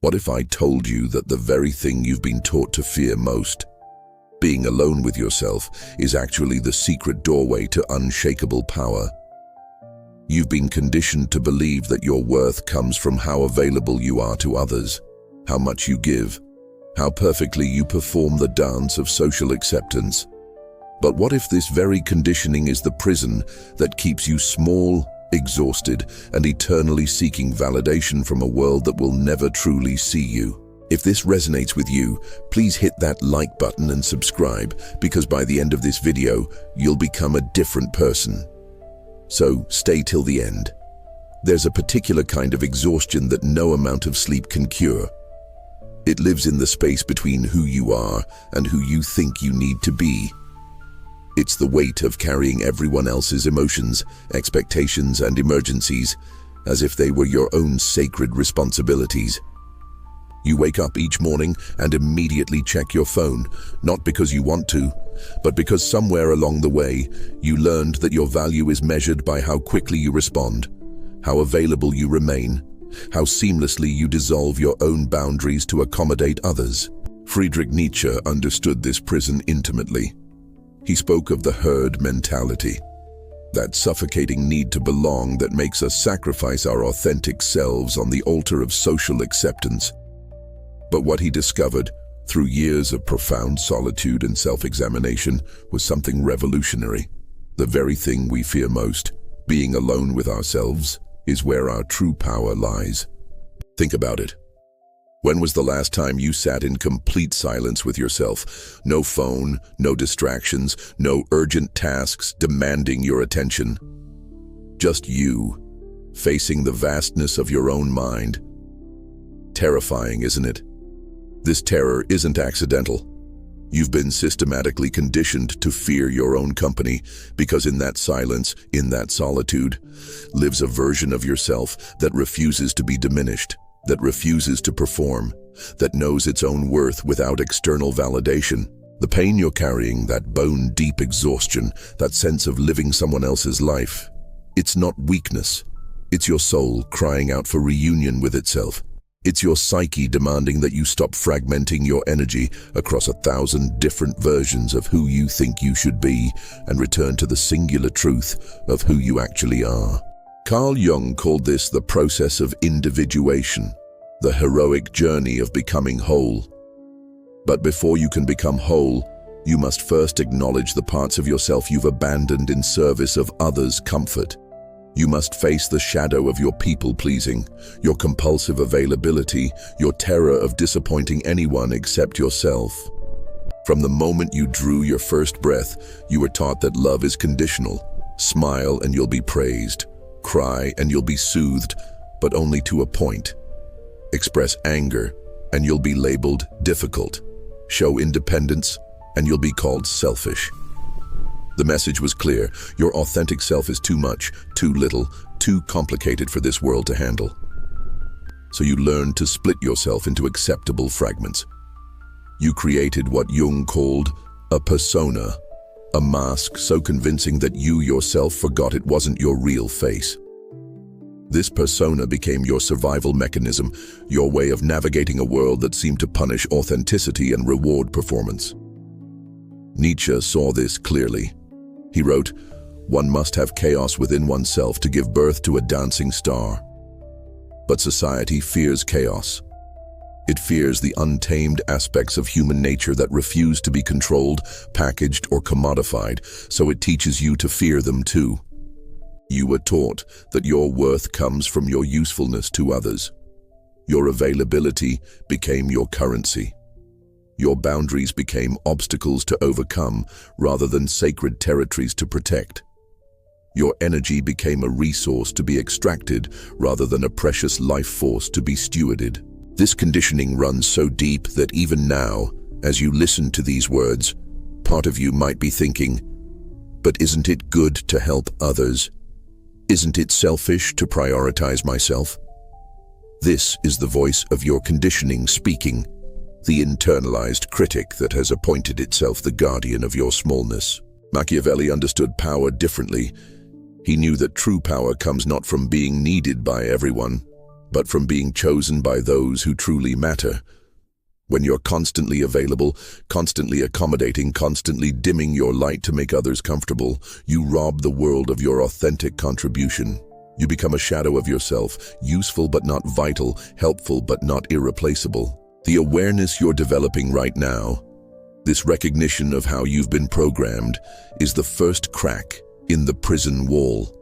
What if I told you that the very thing you've been taught to fear most, being alone with yourself, is actually the secret doorway to unshakable power? You've been conditioned to believe that your worth comes from how available you are to others, how much you give, how perfectly you perform the dance of social acceptance. But what if this very conditioning is the prison that keeps you small, exhausted, and eternally seeking validation from a world that will never truly see you? If this resonates with you, please hit that like button and subscribe, because by the end of this video, you'll become a different person. So stay till the end. There's a particular kind of exhaustion that no amount of sleep can cure. It lives in the space between who you are and who you think you need to be. It's the weight of carrying everyone else's emotions, expectations, and emergencies as if they were your own sacred responsibilities. You wake up each morning and immediately check your phone, not because you want to, but because somewhere along the way, you learned that your value is measured by how quickly you respond, how available you remain, how seamlessly you dissolve your own boundaries to accommodate others. Friedrich Nietzsche understood this prison intimately. He spoke of the herd mentality, that suffocating need to belong that makes us sacrifice our authentic selves on the altar of social acceptance. But what he discovered, through years of profound solitude and self-examination, was something revolutionary. The very thing we fear most, being alone with ourselves, is where our true power lies. Think about it. When was the last time you sat in complete silence with yourself? No phone, no distractions, no urgent tasks demanding your attention. Just you, facing the vastness of your own mind. Terrifying, isn't it? This terror isn't accidental. You've been systematically conditioned to fear your own company, because in that silence, in that solitude, lives a version of yourself that refuses to be diminished, that refuses to perform, that knows its own worth without external validation. The pain you're carrying, that bone-deep exhaustion, that sense of living someone else's life, it's not weakness. It's your soul crying out for reunion with itself. It's your psyche demanding that you stop fragmenting your energy across 1,000 different versions of who you think you should be and return to the singular truth of who you actually are. Carl Jung called this the process of individuation, the heroic journey of becoming whole. But before you can become whole, you must first acknowledge the parts of yourself you've abandoned in service of others' comfort. You must face the shadow of your people-pleasing, your compulsive availability, your terror of disappointing anyone except yourself. From the moment you drew your first breath, you were taught that love is conditional. Smile and you'll be praised. Cry and you'll be soothed, but only to a point. Express anger and you'll be labeled difficult. Show independence and you'll be called selfish. The message was clear. Your authentic self is too much, too little, too complicated for this world to handle. So you learned to split yourself into acceptable fragments. You created what Jung called a persona, a mask so convincing that you yourself forgot it wasn't your real face. This persona became your survival mechanism, your way of navigating a world that seemed to punish authenticity and reward performance. Nietzsche saw this clearly. He wrote, "One must have chaos within oneself to give birth to a dancing star." But society fears chaos. It fears the untamed aspects of human nature that refuse to be controlled, packaged, or commodified, so it teaches you to fear them too. You were taught that your worth comes from your usefulness to others. Your availability became your currency. Your boundaries became obstacles to overcome rather than sacred territories to protect. Your energy became a resource to be extracted rather than a precious life force to be stewarded. This conditioning runs so deep that even now, as you listen to these words, part of you might be thinking, but isn't it good to help others? Isn't it selfish to prioritize myself? This is the voice of your conditioning speaking, the internalized critic that has appointed itself the guardian of your smallness. Machiavelli understood power differently. He knew that true power comes not from being needed by everyone, but from being chosen by those who truly matter. When you're constantly available, constantly accommodating, constantly dimming your light to make others comfortable, you rob the world of your authentic contribution. You become a shadow of yourself, useful but not vital, helpful but not irreplaceable. The awareness you're developing right now, this recognition of how you've been programmed, is the first crack in the prison wall.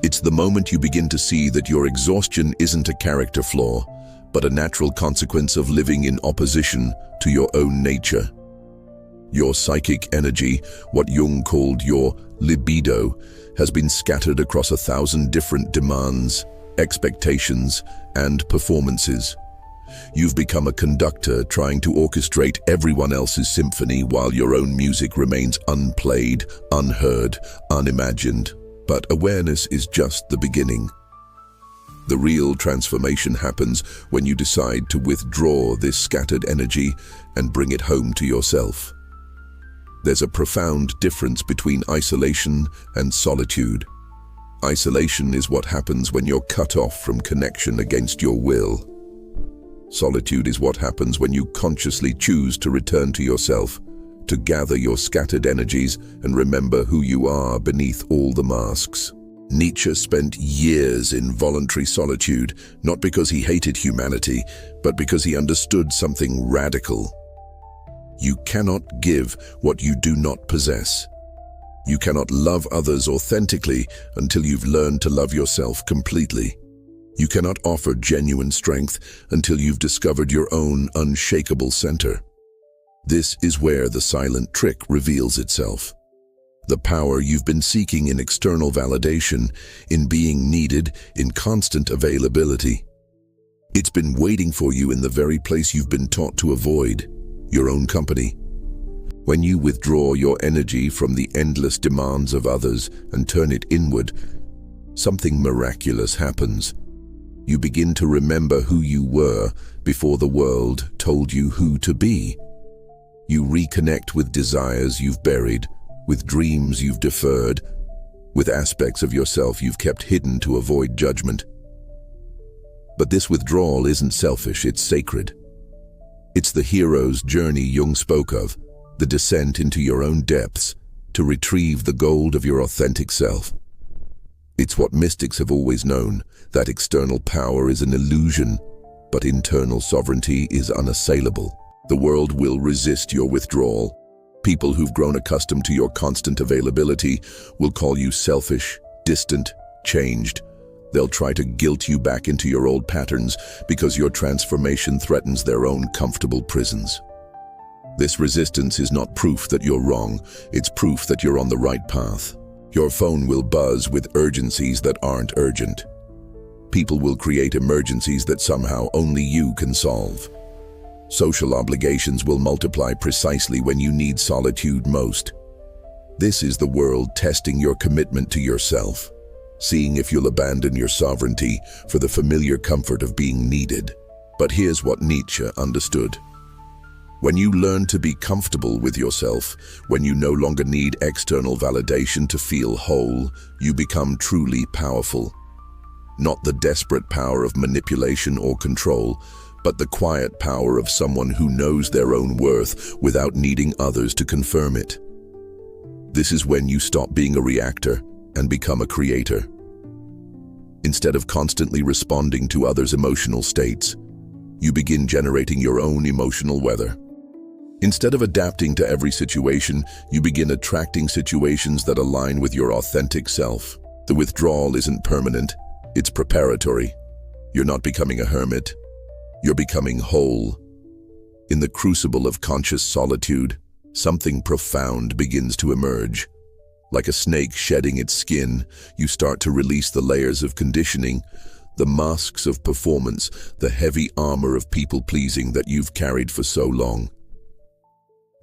It's the moment you begin to see that your exhaustion isn't a character flaw, but a natural consequence of living in opposition to your own nature. Your psychic energy, what Jung called your libido, has been scattered across 1,000 different demands, expectations, and performances. You've become a conductor trying to orchestrate everyone else's symphony while your own music remains unplayed, unheard, unimagined. But awareness is just the beginning. The real transformation happens when you decide to withdraw this scattered energy and bring it home to yourself. There's a profound difference between isolation and solitude. Isolation is what happens when you're cut off from connection against your will. Solitude is what happens when you consciously choose to return to yourself, to gather your scattered energies and remember who you are beneath all the masks. Nietzsche spent years in voluntary solitude, not because he hated humanity, but because he understood something radical. You cannot give what you do not possess. You cannot love others authentically until you've learned to love yourself completely. You cannot offer genuine strength until you've discovered your own unshakable center. This is where the silent trick reveals itself. The power you've been seeking in external validation, in being needed, in constant availability. It's been waiting for you in the very place you've been taught to avoid, your own company. When you withdraw your energy from the endless demands of others and turn it inward, something miraculous happens. You begin to remember who you were before the world told you who to be. You reconnect with desires you've buried, with dreams you've deferred, with aspects of yourself you've kept hidden to avoid judgment. But this withdrawal isn't selfish, it's sacred. It's the hero's journey Jung spoke of, the descent into your own depths to retrieve the gold of your authentic self. It's what mystics have always known, that external power is an illusion, but internal sovereignty is unassailable. The world will resist your withdrawal. People who've grown accustomed to your constant availability will call you selfish, distant, changed. They'll try to guilt you back into your old patterns because your transformation threatens their own comfortable prisons. This resistance is not proof that you're wrong, it's proof that you're on the right path. Your phone will buzz with urgencies that aren't urgent. People will create emergencies that somehow only you can solve. Social obligations will multiply precisely when you need solitude most. This is the world testing your commitment to yourself, seeing if you'll abandon your sovereignty for the familiar comfort of being needed. But here's what Nietzsche understood. When you learn to be comfortable with yourself, when you no longer need external validation to feel whole, you become truly powerful. Not the desperate power of manipulation or control, but the quiet power of someone who knows their own worth without needing others to confirm it. This is when you stop being a reactor and become a creator. Instead of constantly responding to others' emotional states, you begin generating your own emotional weather. Instead of adapting to every situation, you begin attracting situations that align with your authentic self. The withdrawal isn't permanent, it's preparatory. You're not becoming a hermit. You're becoming whole. In the crucible of conscious solitude, something profound begins to emerge. Like a snake shedding its skin, you start to release the layers of conditioning, the masks of performance, the heavy armor of people-pleasing that you've carried for so long.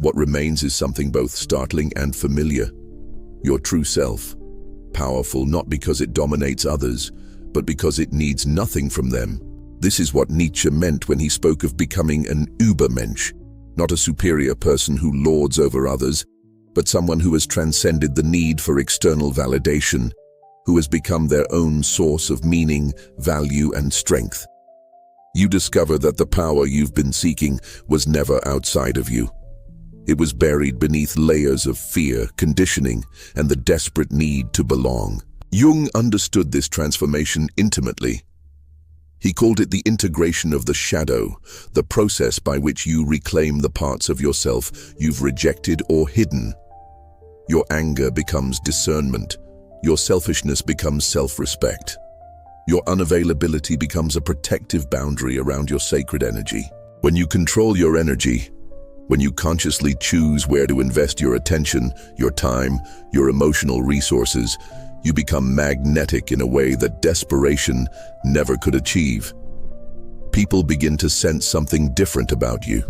What remains is something both startling and familiar. Your true self, powerful not because it dominates others, but because it needs nothing from them. This is what Nietzsche meant when he spoke of becoming an Übermensch, not a superior person who lords over others, but someone who has transcended the need for external validation. who has become their own source of meaning, value, and strength. You discover that the power you've been seeking was never outside of you. It was buried beneath layers of fear, conditioning, and the desperate need to belong. Jung understood this transformation intimately. He called it the integration of the shadow, the process by which you reclaim the parts of yourself you've rejected or hidden. Your anger becomes discernment. Your selfishness becomes self-respect. Your unavailability becomes a protective boundary around your sacred energy. When you control your energy, when you consciously choose where to invest your attention, your time, your emotional resources, you become magnetic in a way that desperation never could achieve. People begin to sense something different about you.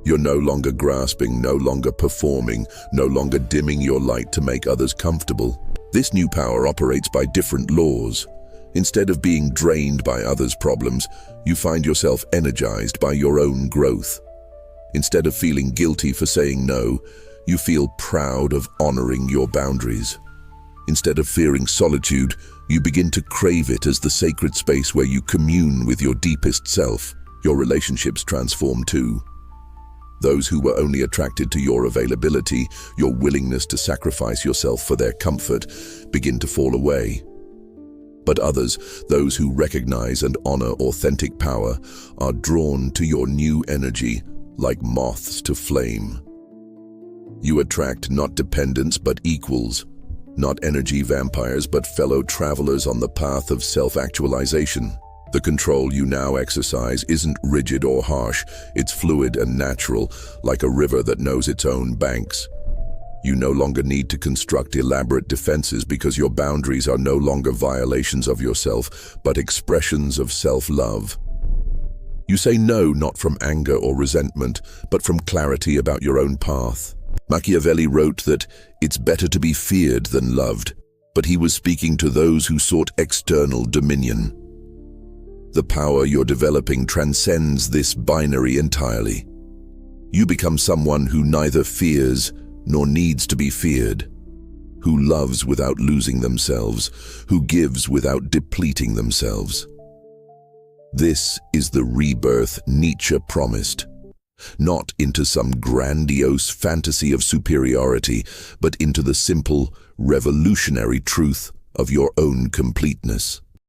You're no longer grasping, no longer performing, no longer dimming your light to make others comfortable. This new power operates by different laws. Instead of being drained by others' problems, you find yourself energized by your own growth. Instead of feeling guilty for saying no, you feel proud of honoring your boundaries. Instead of fearing solitude, you begin to crave it as the sacred space where you commune with your deepest self. Your relationships transform too. Those who were only attracted to your availability, your willingness to sacrifice yourself for their comfort, begin to fall away. But others, those who recognize and honor authentic power, are drawn to your new energy like moths to flame. You attract not dependents but equals, not energy vampires but fellow travelers on the path of self-actualization. The control you now exercise isn't rigid or harsh, it's fluid and natural, like a river that knows its own banks. You no longer need to construct elaborate defenses because your boundaries are no longer violations of yourself, but expressions of self-love. You say no not from anger or resentment, but from clarity about your own path. Machiavelli wrote that it's better to be feared than loved, but he was speaking to those who sought external dominion. The power you're developing transcends this binary entirely. You become someone who neither fears nor needs to be feared, who loves without losing themselves, who gives without depleting themselves. This is the rebirth Nietzsche promised, not into some grandiose fantasy of superiority, but into the simple, revolutionary truth of your own completeness.